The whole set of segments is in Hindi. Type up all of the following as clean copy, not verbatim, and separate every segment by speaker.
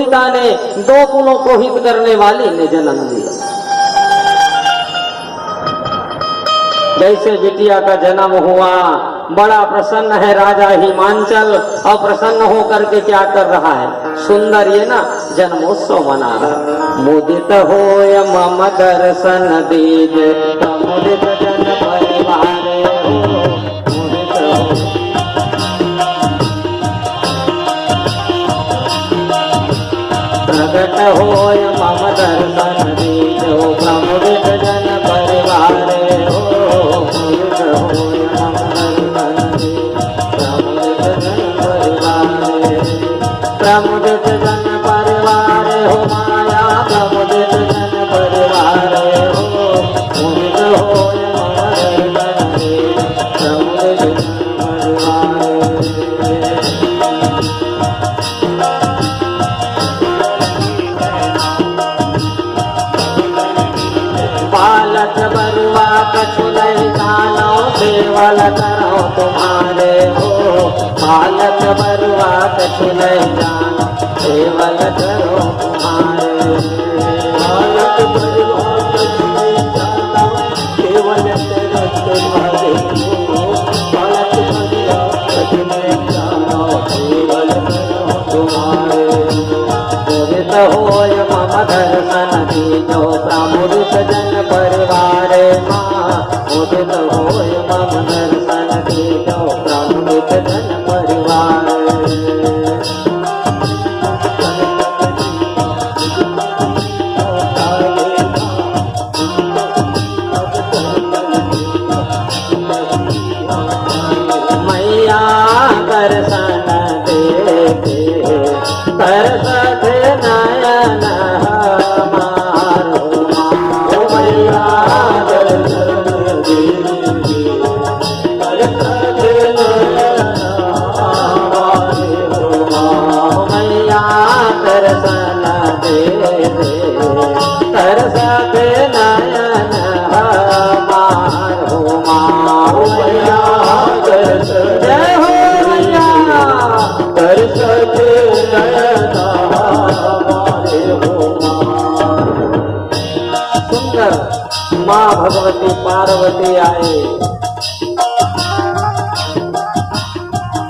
Speaker 1: दुहिता ने दो कुलों को हित करने वाली ने जन्म दिया। जैसे बिटिया का जन्म हुआ, बड़ा प्रसन्न है राजा हिमांचल, और प्रसन्न होकर के क्या कर रहा है, सुंदर ये ना जन्मोत्सव मना रहा। मुदित होय मम दर्शन दीज, मुदित जन परिवार हो, मुदित हो। प्रगट होय मम दर्शन दीज, प्रमुदित जन परिवार हो, मुदित होय मम दर्शन दीज, प्रमुदित जन परिवार, प्रमुदित जन परिवार हो माया, प्रमुदित जन परिवार हो, मुदित होय मम दर्शन दीज, प्रमुदित जन परिवार। बालक बरुआ कछु नहीं जानो, केवल करो तुम्हारे हो, बालक बरुआ कछु नहीं जानो, केवल करो तुम्हारे। बालक बरुआ कछु नहीं जानो, केवल करो तुम्हारे हो, बालक बरुआ कछु नहीं जानो, केवल करो तुम्हारे। मुदित होय मम दर्शन दीजो, प्रमुदित जन परिवार माँ, मुदित होय मम दर्शन दीजो, प्रमुदित जन परिवार। मैया दर्शन देखे तरसत नयन हमारो, ओ मैया दर्शन देखे तरसत नयन हमारो, मैया दर्शन देखे तरसत नयन हमारो, ओ मैया दर्शन, जय हो मैया तरसत नयन हमारे हो। सुंदर माँ भगवती पार्वती आए,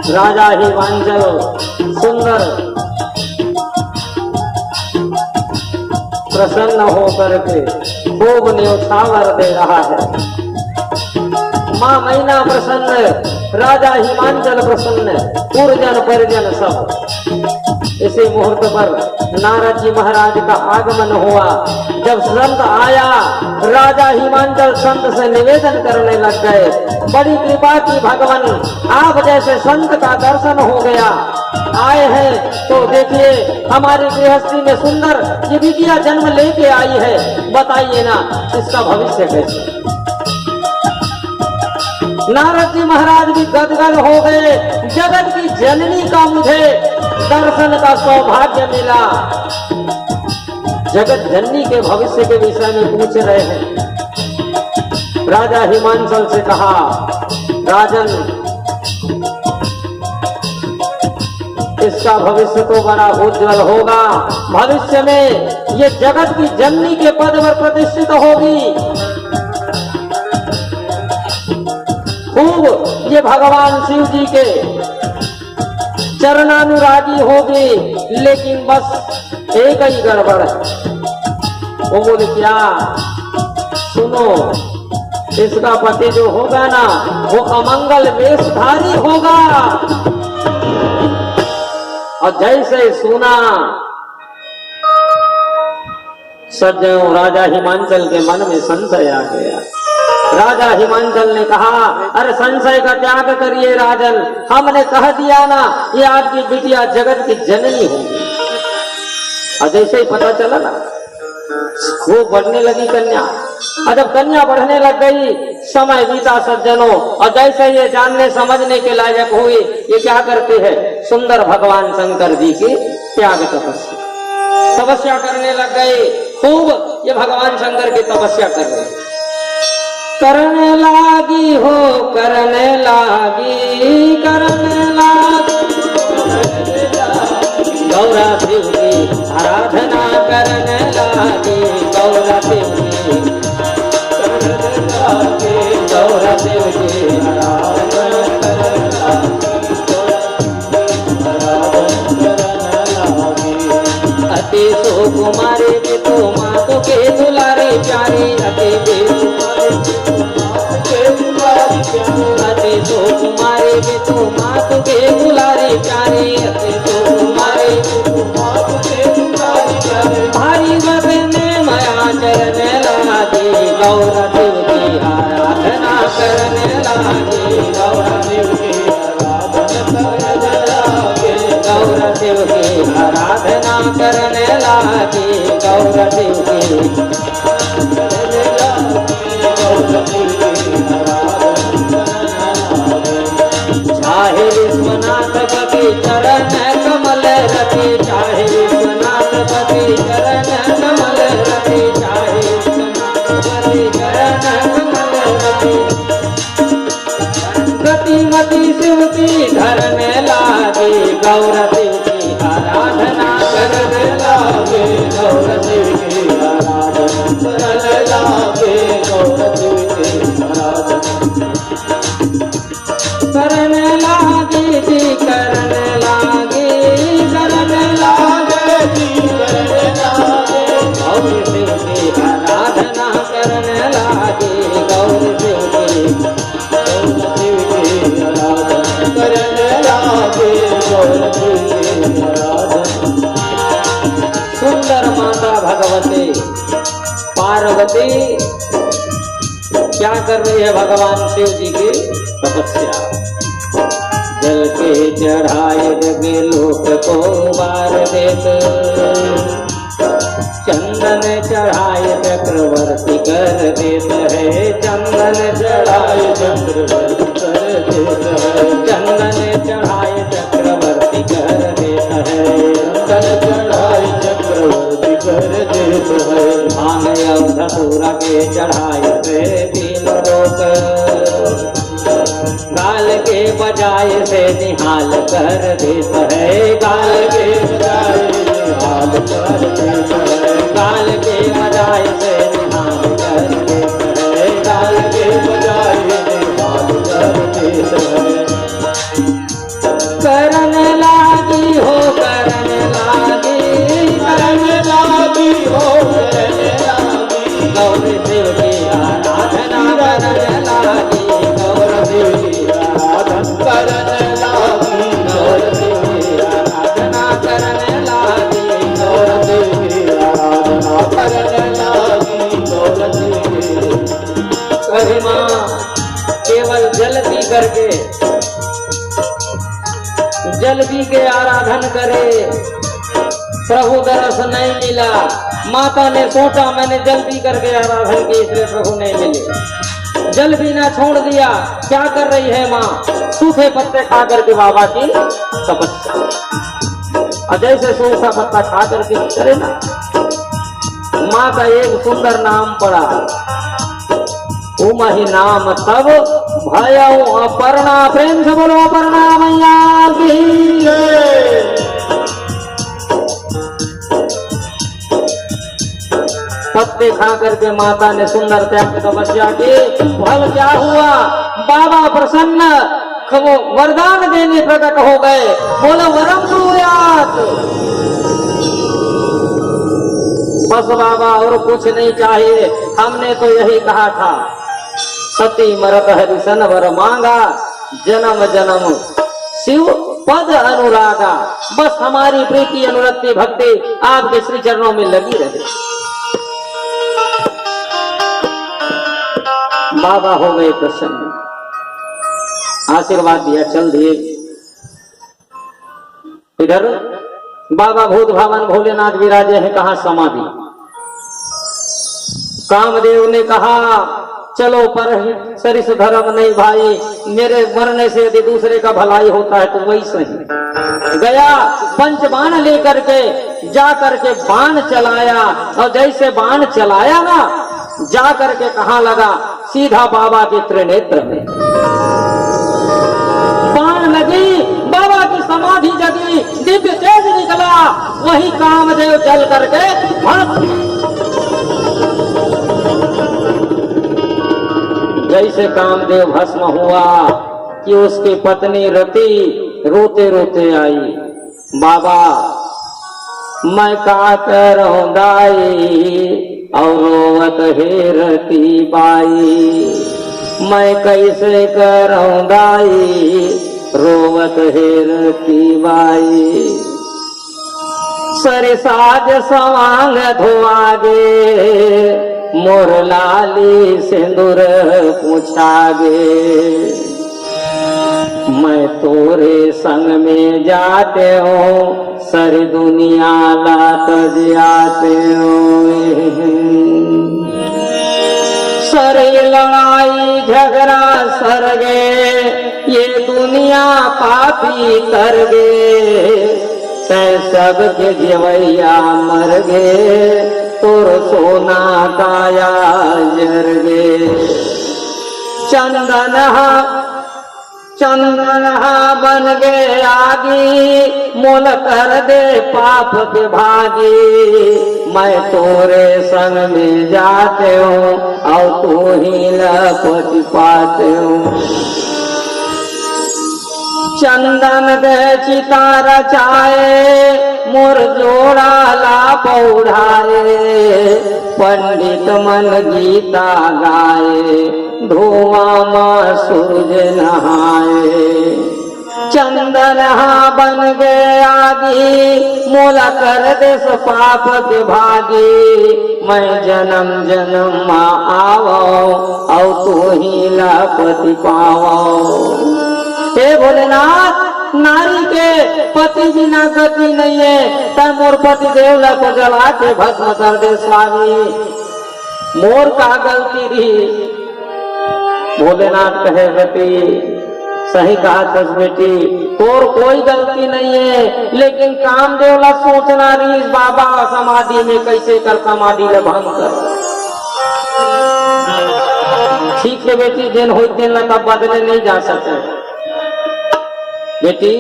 Speaker 1: राजा हिमांचल सुंदर प्रसन्न होकर के खूब न्योछावर दे रहा है। माँ मैना प्रसन्न, राजा हिमांचल प्रसन्न, पुरजन परिजन सब। इसी मुहूर्त पर नारद जी महाराज का आगमन हुआ। जब संत आया, राजा हिमांचल संत से निवेदन करने लग गए, बड़ी कृपा की भगवान, आप जैसे संत का दर्शन हो गया, आए हैं तो देखिए हमारी गृहस्थी में सुंदर ये बिटिया जन्म लेके आई है, बताइए ना इसका भविष्य कैसे। नारद जी महाराज भी गदगद हो गए, जगत की जननी का मुझे दर्शन का सौभाग्य मिला। जगत जननी के भविष्य के विषय में पूछ रहे हैं। राजा हिमांचल से कहा, राजन इसका भविष्य तो बड़ा उज्जवल होगा, भविष्य में ये जगत की जननी के पद पर प्रतिष्ठित होगी, खूब ये भगवान शिव जी के चरणानुरागी होगी। लेकिन बस एक ही गड़बड़ है। वो बोले क्या? सुनो, इसका पति जो होगा ना वो अमंगल वेशधारी होगा। और जैसे सुना, सज्जनों राजा हिमांचल के मन में संशय आ गया। राजा हिमांचल ने कहा, अरे संशय का त्याग करिए राजन, हमने कह दिया ना ये आपकी बिटिया जगत की जननी होगी। और जैसे ही पता चला ना, खूब बढ़ने लगी कन्या। और जब कन्या बढ़ने लग गई, समय बीता सज्जनों, और जैसे ये जानने समझने के लायक हुई, ये क्या करते हैं, सुंदर भगवान शंकर जी की त्याग तपस्या करने लग गए। खूब ये भगवान शंकर की तपस्या कर रहे, करने लागी हो, करने लागी गौरा शिव की देव की आराधना अति सुकुमारी बितु मातु के दुलारी प्यारी अति अति सुकुमारी बितु मातु के दुलारी प्यारी अति सुकुमारी भारी बदने मया चरण लागी गौर देव की आराधना करने लागी गौर देव की गौर देव की आराधना करने लागी गौर देव की चाहे विश्वनाथ पति चरण कमल रति चाहे विश्वनाथ पति चरण कमल रति चाहे विश्वनाथ पति चरण कमल रति गतिमति शिव की धरने लागे गौर देव की आराधना करने लागे गौर देव की आराधना करने लागे गौर देव की आराधना करने लागे जी करने लागे करने लागे जी करने लागे गौर देव की आराधना करने लागे गौर देव की करने लागे गौर देव की आराधना। सुंदर माता भगवती पार्वती क्या कर रही है भगवान शिव जी की तपस्या। जल के चढ़ाए जगे लोक को बार देत चंदन चढ़ाए चक्रवर्ती कर देत है चंदन चढ़ाए चक्रवर्ती कर देत है चंदन चढ़ाए चक्रवर्ती कर देत है चंदन चढ़ाए चक्रवर्ती कर देत है भांग धतूरा के चढ़ाए से तीन लोक गाल के बजाय से निहाल कर देत है गाल के बजाय निहाल कर देत है गाल के बजाय से निहाल कर देत है गाल के बजाय निहाल कर देत है करन लागी हो करन लागी करन लागी हो करन लागी गौर देव की आराधना करन लागी गौर देव की करने लागी गौर देव की आराधना करने लागी गौर देव की आराधना करने लागी गौर देव की कभी माँ केवल जल पी करके जल पी के आराधन करे प्रभु दरस नहीं मिला। माता ने सोचा मैंने जल पी करके आराधन की इसलिए प्रभु नहीं मिले। जल पीना छोड़ दिया। क्या कर रही है माँ? सूखे पत्ते खा करके बाबा की तपस्या। और जैसे सूखा पत्ता खा करके करे ना, माँ का एक सुंदर नाम पड़ा, उमहि नाम तब भयऊ अपर्णा। प्रेम से बोलो अपर्णा मैया की पत्ते खा करके माता ने सुंदर त्याग तपस्या की। फल क्या हुआ? बाबा प्रसन्न, वो वरदान देने प्रकट हो गए। बोलो वरम ब्रूयात। बस बाबा और कुछ नहीं चाहिए, हमने तो यही कहा था। सती मरत हरिशन वर मांगा, जन्म जन्म शिव पद अनुरागा। बस हमारी प्रीति अनुरक्ति भक्ति आपके श्री चरणों में लगी रहे। बाबा हो गए प्रसन्न, आशीर्वाद दिया, चल दिए। इधर बाबा भूत भावन भोलेनाथ विराजे हैं, कहा समाधि। कामदेव ने कहा चलो पर सरिस धर्म नहीं भाई, मेरे मरने से यदि दूसरे का भलाई होता है तो वही सही। गया पंच बाण लेकर के जा करके बाण चलाया, और जैसे बाण चलाया ना, जा करके कहाँ लगा? सीधा बाबा के त्रिनेत्र में बाण लगी। बाबा की समाधि जगी, दिव्य तेज निकला। वही कामदेव चल करके जैसे कामदेव भस्म हुआ कि उसकी पत्नी रति रोते रोते आई, बाबा मैं का करूं दाई और रोवत हे रति बाई, मैं कैसे करूं दाई रोवत हे रति बाई। सरसाज सवांग धोआगे मोर लाली सिंदूर पूछागे, मैं तोरे संग में जाते हूँ सारी दुनिया लात जाते हूँ। सारी लड़ाई झगड़ा सरगे ये दुनिया पापी कर गे, तै सबके जीवैया मर गे तोर सोना काया जर गे। चंदन बन गे आगी मोल कर दे पाप के भागी, मैं तोरे संग में जाते हूँ और तू ही लपट पाते हूँ। चंदन दे चिता रचाए मोर जोड़ा ला पौढ़ाए, पंडित मन गीता गाए धुआं मां सूरज नहाए। चंदन बन गए आगी मोला कर दे पाप के भागी, मैं जन्म जन्म मां आवो और तू ही लापति पावो। हे भोलेनाथ नारी के पति बिना गति नहीं है, तय मोर पति देवला को जला के भस्म कर दे स्वामी, मोर का गलती रही। भोलेनाथ कहे बेटी सही कहा सच बेटी, और कोई गलती नहीं है, लेकिन कामदेवला सोचना रही बाबा समाधि में कैसे कर समाधि ले भंग कर। ठीक है बेटी, दिन हो दिन तब बदले नहीं जा सकते। बेटी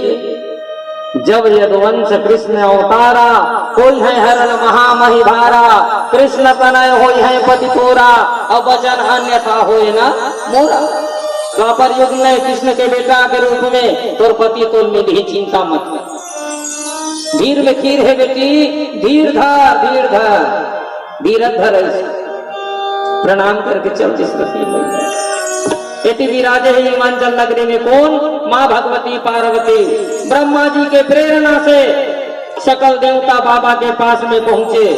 Speaker 1: जब यदुवंश कृष्ण अवतारा, कोई है हरण महामहिभारा, कृष्ण तनय होई है पति तोरा, अब वचन अन्यथा होए ना मोरा। द्वापर युग में कृष्ण के बेटा के रूप में तोर पति तोर मिली, चिंता मत कर। धीर में खीर है बेटी, धीर धर धीरज धर। प्रणाम करके चल जिस में बेटी विराजे है हिमांचल नगरी में कौन? माँ भगवती पार्वती। ब्रह्मा जी के प्रेरणा से सकल देवता बाबा के पास में पहुंचे।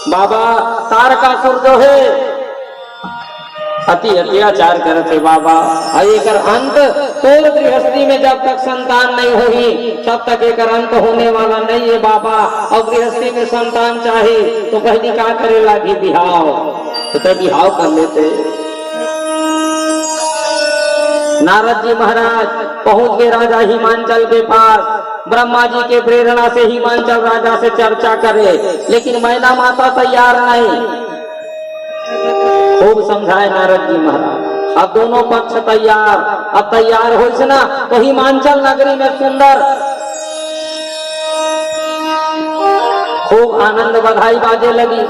Speaker 1: बाबा तारकासुर जो है अति अत्याचार करते बाबा, एक अंत तोर गृहस्थी में जब तक संतान नहीं होगी तब तक एक अंत होने वाला नहीं है बाबा। और गृहस्थी में संतान चाहे तो कहती क्या करे लागी बिहाव, तो बिहाव कर लेते। नारद जी महाराज पहुंच गए राजा हिमांचल के पास। ब्रह्मा जी के प्रेरणा से हिमांचल राजा से चर्चा करे, लेकिन मैना माता तैयार नहीं। खूब समझाए नारद जी महाराज। अब दोनों पक्ष तैयार, अब तैयार हो ना तो हिमांचल नगरी में सुंदर खूब आनंद बधाई बाजे लगी।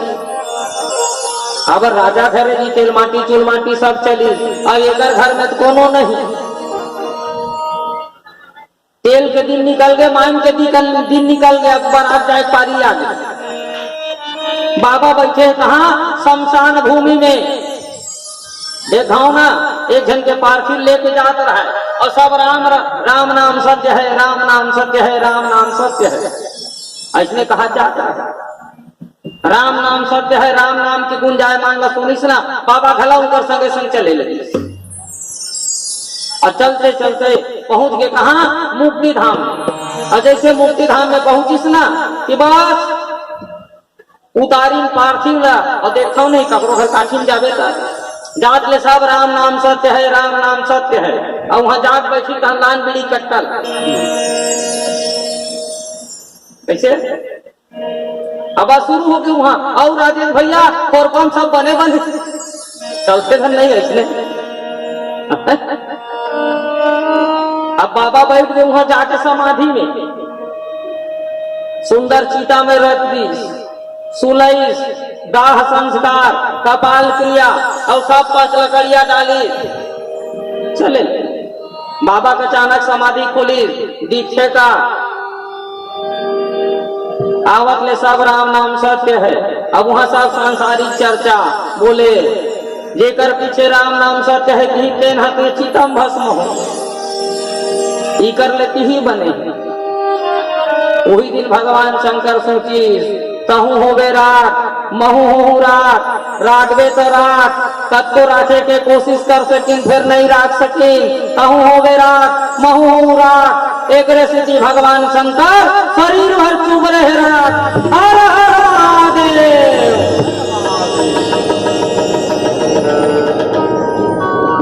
Speaker 1: अब राजा घरे जी तेल माटी चूल माटी सब चली। अब एक घर में तो कोनो नहीं, तेल के दिन निकल गए, माइन के दिन निकल गए, अकबर अब जाए पारी आ गए। बाबा बैठे कहा शमशान भूमि में। देखा ना एक जन के पार्थिव लेके जाता रहा है और सब राम नाम सत्य है, राम नाम सत्य है, राम नाम सत्य है, ऐसने कहा जाता है। राम नाम सत्य है, राम नाम की गुंजाय मांगा सुनिस ना। बाबा घला उनकर संगे संग चले लगे और चलते चलते पहुंच गए कहा? मुक्ति धाम। और जैसे मुक्ति धाम में पहुंचिस ना कि बस उतारी पार्थिव ला और देखो नहीं कपड़ों घर काठिन जावे जात ले सब राम नाम सत्य है, राम नाम सत्य है। और वहां जात बैठी कहा लान बीड़ी कट्टल कैसे अब शुरू हो गई वहां। और राजेश भैया और कौन सब बने चलते धन नहीं इसलिए। अब बाबा बैठ गए वहां जाके समाधि में। सुंदर चीता में रख दी, सुलैस, दाह संस्कार, कपाल क्रिया और सब पास लकड़िया डाली चले। बाबा का अचानक समाधि खुली दीक्षे का आवत ले सब राम नाम सत्य है। अब वहां सब सांसारिक चर्चा बोले जेकर पीछे राम नाम सत्य है कि तेन हते चितम भस्म हो ई कर लेती ही बने। वही दिन भगवान शंकर सोची तहु होवे रात महू हो रात राखबे तो रात तब तो राखे के कोशिश कर सकिन फिर नहीं राख सकिन तहु होवे रात महू हो रात एक रेसिटी भगवान शंकर शरीर भर चुभ रहे रात। हर हर महादेव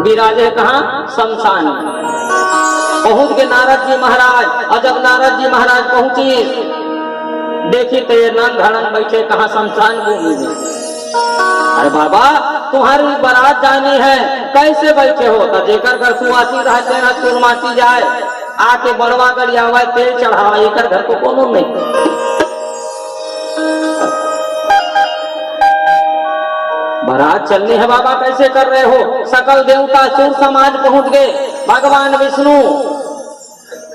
Speaker 1: विराजे कहाँ शमशान पहुंच गए नारद जी महाराज। और जब नारद जी महाराज पहुंची देखी तो ये नंग धड़न बैठे कहाँ शमशान भूमि में। अरे बाबा तुम्हारी बारात जानी है कैसे बैठे हो तो जेकर घर सुवासी रहते ना चुरमासी जाए आके बड़वा गरिया हुआ तेल चढ़ावा एक घर को कोनो नहीं। बारात चलनी है बाबा कैसे कर रहे हो। सकल देवता सुर समाज पहुंच गए भगवान विष्णु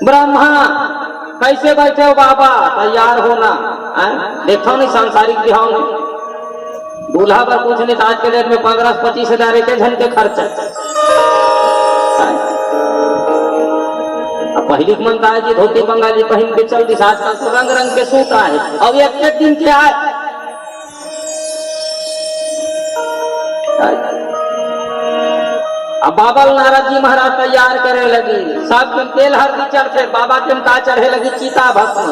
Speaker 1: ब्रह्मा कैसे बैठे हो बाबा तैयार होना देखो नहीं सांसारिक बिहाव में दूल्हा पर कुछ नहीं आज के डेट में 15-25 हजार एक घंटे खर्चा। पहली मनता है जी धोती बंगाली पहन के चल दिशा तो रंग रंग के सूट आए अब एक दिन क्या है। अब बाबा नारद जी महाराज तैयार करे लगी सब के तेल हल्दी चढ़ते बाबा के का चढ़े लगी चिता भस्म।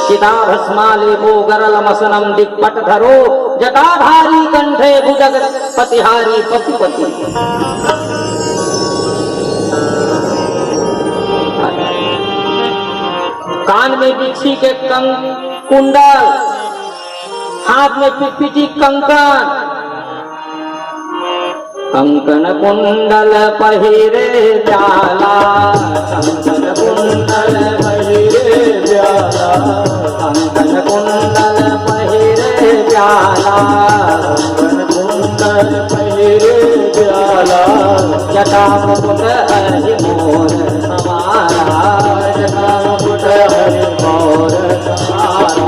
Speaker 1: चिता भस्माले वो गरल मसनम दिक्पट धरो जटाधारी कंठे भुजग पतिहारी पतिपति। कान में बिच्छी के कुंडल हाथ में पिटपिटी कंकण कंकन कुंडल पहिरे जाला कंकन कुंडल पहिरे जाला कंकन कुंडल पहिरे जाला कंकन कुंडल पहिरे जाला जटा मुकुट हरि मोर समारा जटा मुकुट हरि मोर समारा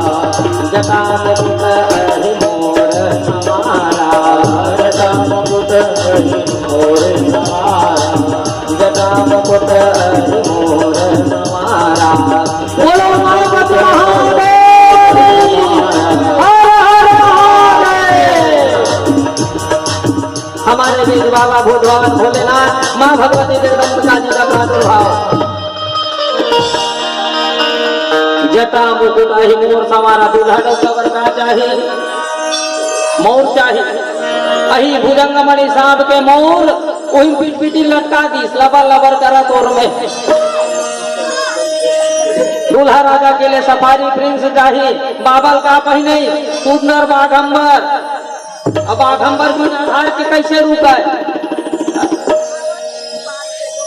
Speaker 1: जटा मुकुट हरि मोर समारा जटा मुकुट हरि मोर समारा जटा मुकुट हरि मोर समारा। बोलो गणपति महादेव हर हर महादेव। हमारे बीच बाबा भूत भगवान भोलेनाथ माँ भगवती जगदम्बिका जी का प्रादुर्भाव। जटा मुकुट हरि मोर समारा दूल्हा डबर का चाहिए मोर चाहिए अही भुजंग मणि सांप के मोर वही पीट पीटी लटका दी लबर लबर करा तोर में। दूल्हा राजा के लिए सफारी प्रिंस चाहिए बाबल का पहने सुंदर बाघंबर। अब बाघंबर बिना आधार के कैसे रुका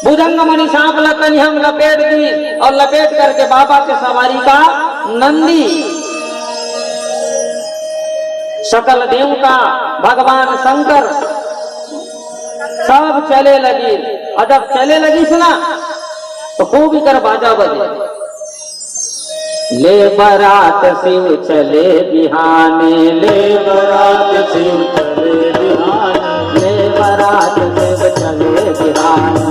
Speaker 1: भुजंग मणि सांप लकनी हम लपेट दी और लपेट करके बाबा के सवारी का नंदी सकल देव का भगवान शंकर सब चले लगी। और जब चले लगी सुना तो खूब ही कर बाजा बजे ले बरात शिव चले बिहाने ले बरात शिव चले बिहाने ले बरात शिव चले बिहाने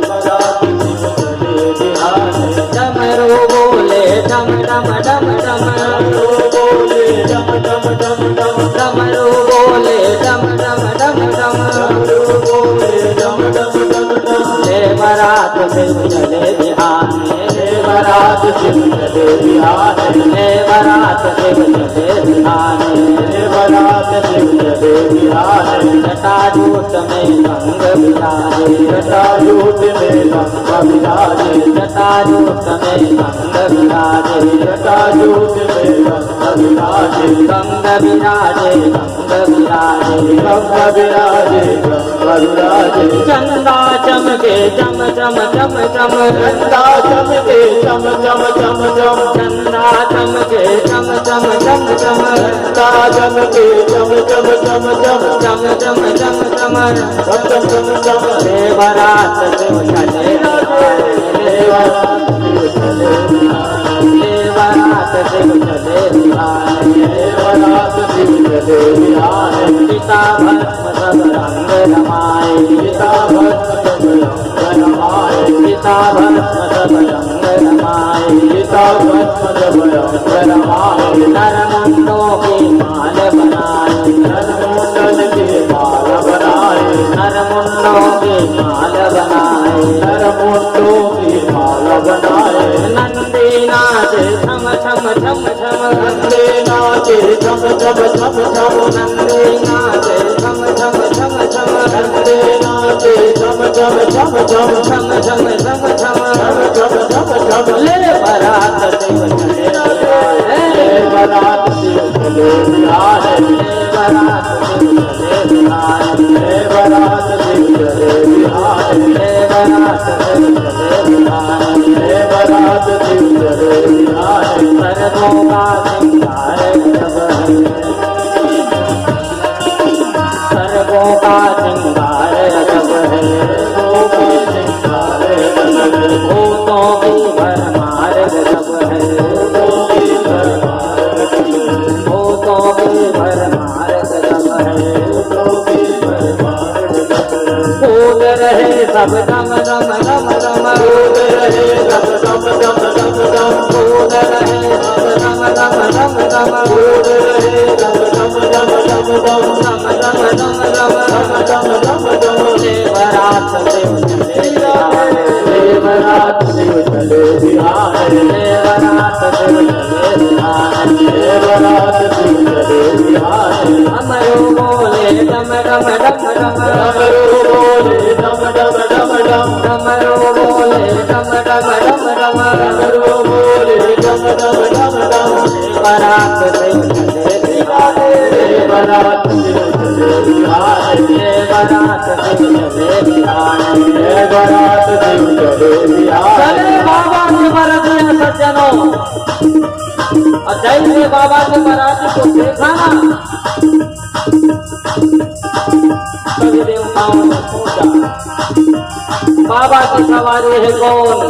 Speaker 1: बरात शिव चले बिहाने डमरू बोले डम डम डम डमरू बोले डम डम डम डम डमरू बोले डम डम डम डमरू बोले डम डम डम डम ले बरात शिव चले बिहाने ले बरात शिव चले बिहाने ले बरात शिव चले बिहाने ले बरात शिव चले बिहाने जटाजूट में रंग बिराजे जटाजूट में रंग बिराजे जटाजूट में रंग बिराजे जटाजूट में रंग बिराजे रंग बिराजे रंग बिराजे रंग बिराजे रंग बिराजे चंदा चमके चम चम चम चम
Speaker 2: चंदा चमके चम चम चम चम
Speaker 1: चंदा चमके चम चम चम चम
Speaker 2: चंदा चमके चम चम चम चम
Speaker 1: चम चम चम चम
Speaker 2: चम चम चम चम
Speaker 1: देवरात शिव चले देवरात शिव चले
Speaker 2: देवरात शिव चले बिहार
Speaker 1: पिता भस्म सब रंग रमाए
Speaker 2: पिता भस्म सब रंग रमाए
Speaker 1: पिता भस्म सब रंग रमाए
Speaker 2: पिता भस्म सब रंग रमाए
Speaker 1: नर मुंडों की माल बनाए
Speaker 2: नर मुंडन के माल बनाए
Speaker 1: नर मुंडों की माल बनाए
Speaker 2: नर मुंडों की माल बनाए
Speaker 1: नंदी नाचे छम छम छम छम
Speaker 2: नंदे नाचे छम छम छम छम
Speaker 1: नंदी नाचे छम छम छम छम
Speaker 2: नंदे नाचे छम छम छम छम
Speaker 1: छम छम छम छम
Speaker 2: छम छम छम छम
Speaker 1: ले बारात शिव चले
Speaker 2: ले बारात शिव चले बिहार
Speaker 1: ले बारात शिव चले बिहार
Speaker 2: ले बारात शिव चले बिहार
Speaker 1: ले बारात शिव चले बिहार
Speaker 2: ले बारात शिव चले बिहार
Speaker 1: सर्वों का सिंगार सब है सर्वों का सिंगार सब है भूतों की भरमार सब है भूतों की भरमार सब है कूद रहे सब दम दम दम दम
Speaker 2: कूद रहे सब दम दम दम दम
Speaker 1: कूद रहे सब दम दम दम दम
Speaker 2: कूद रहे सब दम दम दम दम
Speaker 1: दम दम दम दम
Speaker 2: दम दम दम
Speaker 1: देवरात शिव चले
Speaker 2: देवरात शिव चले बिहार
Speaker 1: देवरात शिव चले बिहार
Speaker 2: देवरात शिव चले बिहार
Speaker 1: अमरो बोले डम डम डम डम
Speaker 2: डमरू बोले डम डम डम डम
Speaker 1: डमरो बोले डम डम डम डम
Speaker 2: डमरू बोले डम डम डम डम
Speaker 1: देवरात शिव चले बिहार
Speaker 2: देवरात शिव चले बिहार
Speaker 1: देवरात शिव चले बिहार
Speaker 2: देवरात शिव चले बिहार
Speaker 1: चले बाबा की बराती है सज्जनों और जैसे बाबा की बराती को देखा ना सभी देवताओं ने सोचा बाबा की सवारी है कौन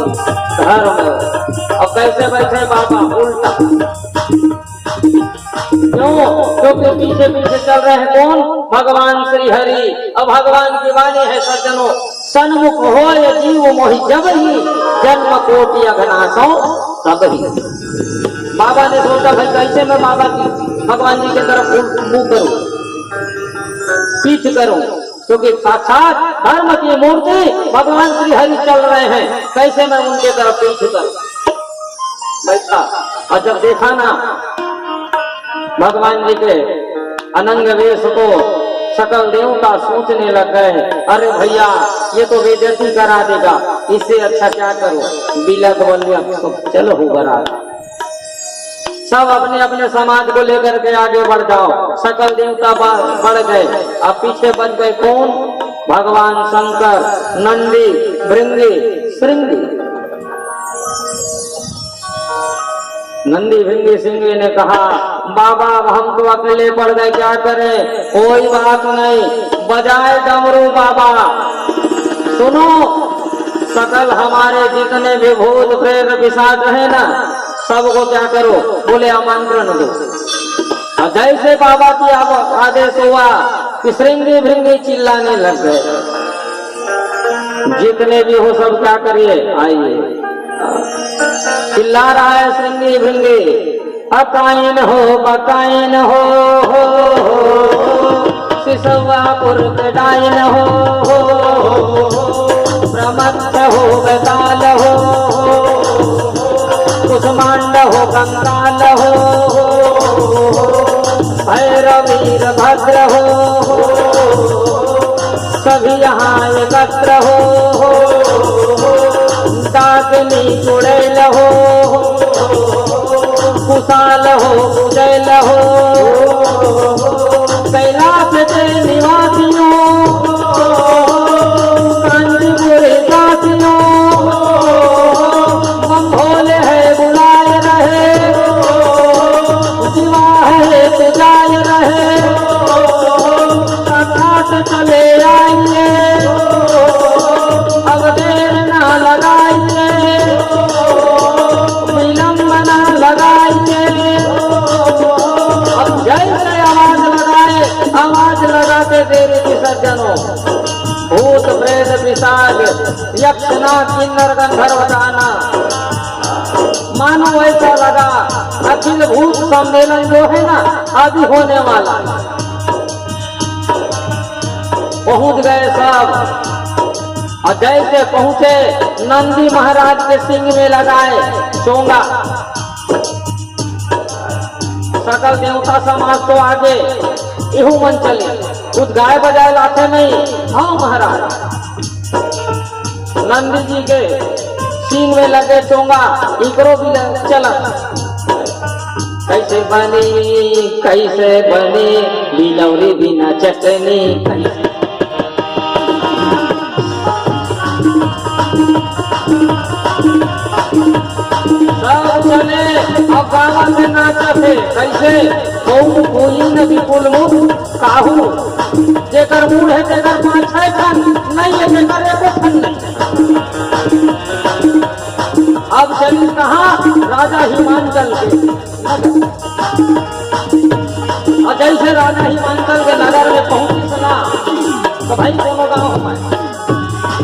Speaker 1: घर में और कैसे बैठे बाबा उल्टा क्यों क्योंकि पीछे पीछे चल रहे हैं कौन भगवान श्री हरि और भगवान की वाणी है सज्जनों सन्मुख हो ये जीव मोहि जब ही जन्म कोटि अघनाशो तब ही बाबा ने सोचा भाई कैसे मैं बाबा की भगवान जी की तरफ मुंह करूं पीठ करूं क्योंकि साक्षात धर्म की मूर्ति भगवान श्री हरि चल रहे हैं कैसे मैं उनके तरफ पीठ करूं बैठा और जब देखा ना भगवान जी के अनंग वेश को सकल देवता सोचने लग गए अरे भैया ये तो बेइज्जती करा देगा इससे अच्छा क्या करो बिलक बलिया चलो हो बरात सब अपने अपने समाज को लेकर के आगे बढ़ जाओ सकल देवता बढ़ गए अब पीछे बच गए कौन भगवान शंकर नंदी भृंगी श्रृंगी नंदी भृंगी सिंगी ने कहा बाबा हम तो अकेले पड़ गए क्या करें कोई बात नहीं बजाए डमरू बाबा सुनो सकल हमारे जितने भी भूत प्रेत पिशाच है ना सबको क्या करो बोले आमंत्रण दो और जैसे बाबा की आदेश हुआ कि श्रृंगी भृंगी चिल्लाने लग गए जितने भी हो सब क्या करिए आइए चिल्ला रहा है श्रृंगी भृंगी अकाइन हो बकाइन हो सिसवा पुरत डाइन हो प्रमत्त हो बेताल हो कुसमांड हो कंकाल हो भैरवीर भद्र हो सभी यहाँ एकत्र हो डाकनी चुड़ैल हो कुशाल हो उजैल हो कैलाश के निवासियों कांचीपुर काशियों यक्षनाग किन्नर गंधर्व दानव। मानो ऐसा लगा अखिल भूत सम्मेलन जो है ना अभी होने वाला। पहुंच गए सब और जैसे पहुंचे नंदी महाराज के सिंह में लगाए चोंगा। सकल देवता समाज तो आगे इहू मन चले, कुछ गाय बजाए लाते नहीं। हाँ महाराज, नंदी जी के सिंह में लगे चोंगा, इकरो भी चला। कैसे बनी बिलौरी बिना चटनी। सब चले अब गावा में नाचते। कैसे कोई न विपुल मुख काहू, जेकर मुंह है जेकर 5-6 खन नहीं है, जेकर एको खन नहीं। अब चली कहाँ? राजा हिमांचल के नगर। और जैसे राजा हिमांचल के नगर में पहुंची सुना तो भाई दोनों गाँव हमारे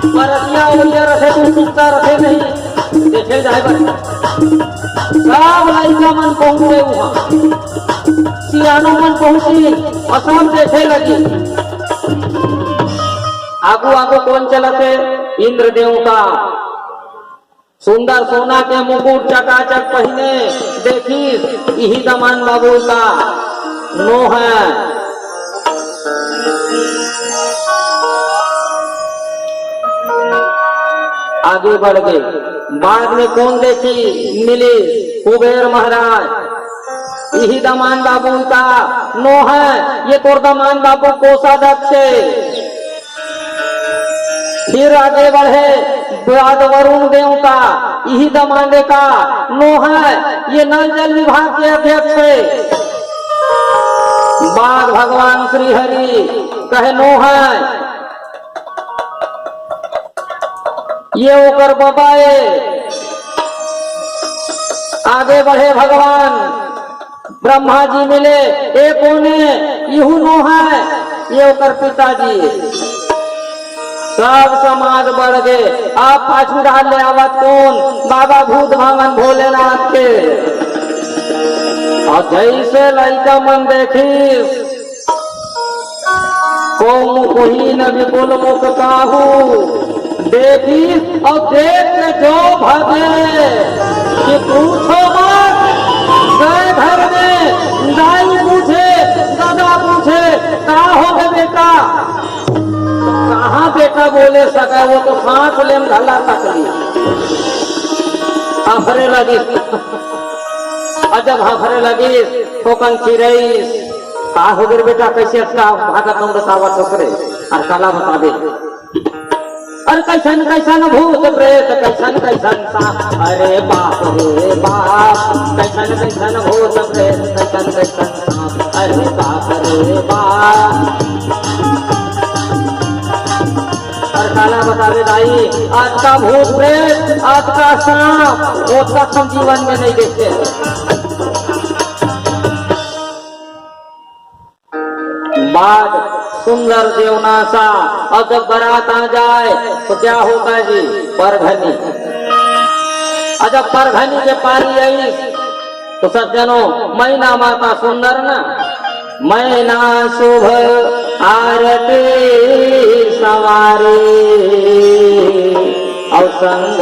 Speaker 1: परतिया उलिया रखे कुछ चुपता रखे नहीं, देखे जाए बच्चा सब लड़का मन पहुंचे वहाँ, सियानो मन पहुंची और सब देखे लगी। आगू आगू कौन चलते? इंद्रदेव का सुंदर सोना के मुकुट चकाचक पहने। देखी यही दमान बाबू का नो है। आगे बढ़ गए। बाद में कौन देखी? मिली कुबेर महाराज। यही दमान बाबू का नो है। ये तो दमान बाबू कोषाध्यक्ष है। फिर आगे बढ़े बाद वरुण देवता, यही दमाने का नो है। ये नल जल विभाग के अध्यक्ष है। बाद भगवान श्री हरि कहे नो है। ये ओकर बबाए। आगे बढ़े भगवान ब्रह्मा जी मिले। एक कोने यहू नो है, ये ओकर पिताजी। सब समाज बढ़ गए। आप पाछू डाल ले आवत कौन? बाबा भूत भांगन भोलेनाथ के। और जैसे लड़का मन देखी कोई न विपुल मुख काहू, देखी और देख के जो भगे कि पूछो मत। गए घर में दाई पूछे, दादा पूछे का हो गए बेटा? कहाँ बेटा बोले सका, वो तो सांस ले गला तक लिया। हाफरे लगी जब हाफरे लगी तो कन चिरईस का हो गए बेटा? कैसे अच्छा भागत हम बतावा ठोकरे और काला बता दे। अरे कैसन कैसन भूत प्रेत, कैसन कैसन सांप। अरे बाप रे बाप, कैसन कैसन भूत प्रेत, कैसन कैसन सांप। अरे बाप रे बाप। और काला बता दे दाई, आज का भूत प्रेत, आज का सांप वो तक हम जीवन में नहीं देखते। बाद सुंदर देवनासा। और जब बारात आ जाए तो क्या होता है जी? परघनी। और जब परघनी के पारी आई तो सज्जनों मैना माता सुंदर ना, मैना शुभ आरती सवारी और संग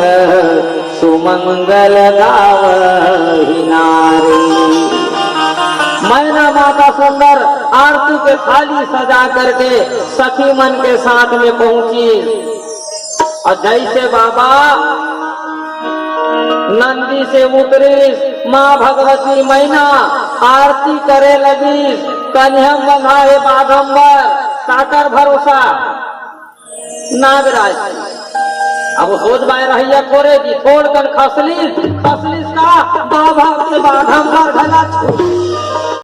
Speaker 1: सुमंगल गावही नारी। मैना माता सुंदर आरती के थाली सजा करके सखी मन के साथ में पहुंची। और जैसे बाबा नंदी से उतरी, माँ भगवती मैना आरती करे लगी। कन्हम बंधाए बाघंबर, काकर भरोसा नागराज। अब सोच बाय रही कोरेगी, छोड़ कर खसली का बाबा के बाघंबर घला